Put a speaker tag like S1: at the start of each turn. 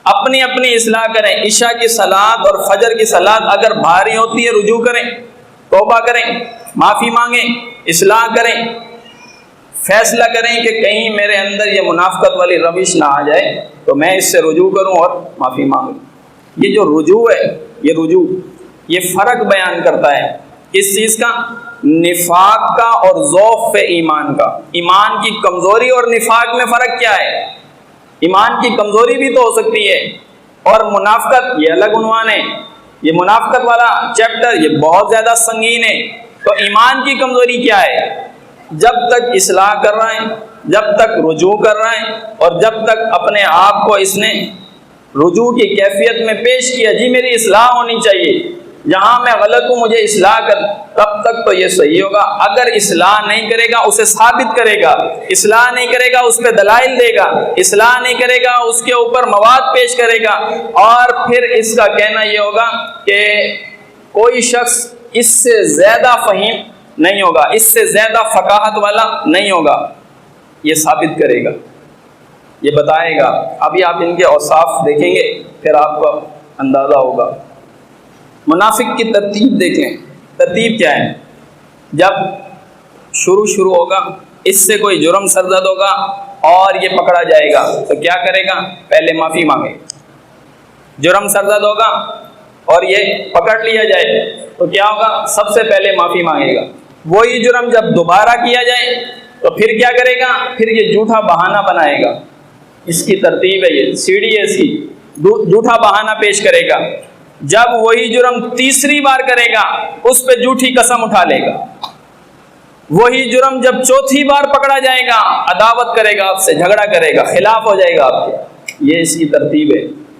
S1: اپنی اپنی اصلاح کریں. عشاء کی صلاۃ اور فجر کی صلاۃ اگر بھاری ہوتی ہے رجوع کریں، توبہ کریں، معافی مانگیں، اصلاح کریں، فیصلہ کریں کہ کہیں میرے اندر یہ منافقت والی روش نہ آ جائے تو میں اس سے رجوع کروں اور معافی مانگوں. یہ جو رجوع ہے، یہ رجوع یہ فرق بیان کرتا ہے کس چیز کا؟ نفاق کا اور ضعف ایمان کا. ایمان کی کمزوری اور نفاق میں فرق کیا ہے؟ ایمان کی کمزوری بھی تو ہو سکتی ہے، اور منافقت یہ الگ عنوان ہے. یہ منافقت والا چیپٹر یہ بہت زیادہ سنگین ہے. تو ایمان کی کمزوری کیا ہے؟ جب تک اصلاح کر رہا ہے، جب تک رجوع کر رہا ہے، اور جب تک اپنے آپ کو اس نے رجوع کی کیفیت میں پیش کیا، جی میری اصلاح ہونی چاہیے، جہاں میں غلط ہوں مجھے اصلاح کر، تب تک تو یہ صحیح ہوگا. اگر اصلاح نہیں کرے گا اسے ثابت کرے گا، اصلاح نہیں کرے گا اس پہ دلائل دے گا، اصلاح نہیں کرے گا اس کے اوپر مواد پیش کرے گا، اور پھر اس کا کہنا یہ ہوگا کہ کوئی شخص اس سے زیادہ فہیم نہیں ہوگا، اس سے زیادہ فقاہت والا نہیں ہوگا. یہ ثابت کرے گا، یہ بتائے گا. ابھی آپ ان کے اوصاف دیکھیں گے پھر آپ کو اندازہ ہوگا. منافق کی ترتیب دیکھیں. ترتیب کیا ہے؟ جب شروع ہوگا، اس سے کوئی جرم سرزد ہوگا اور یہ پکڑا جائے گا تو کیا کرے گا؟ پہلے معافی مانگے. جرم سرزد ہوگا اور یہ پکڑ لیا جائے تو کیا ہوگا؟ سب سے پہلے معافی مانگے گا. وہی جرم جب دوبارہ کیا جائے تو پھر کیا کرے گا؟ پھر یہ جھوٹا بہانہ بنائے گا. اس کی ترتیب ہے، یہ سیڑھی ہے اس کی. جھوٹا بہانہ پیش کرے گا. جب وہی جرم تیسری بار کرے گا اس پہ جھوٹی قسم اٹھا لے گا. وہی جرم جب چوتھی بار پکڑا جائے گا عداوت کرے گا، آپ سے جھگڑا کرے گا، خلاف ہو جائے گا آپ کے. یہ اس کی ترتیب ہے.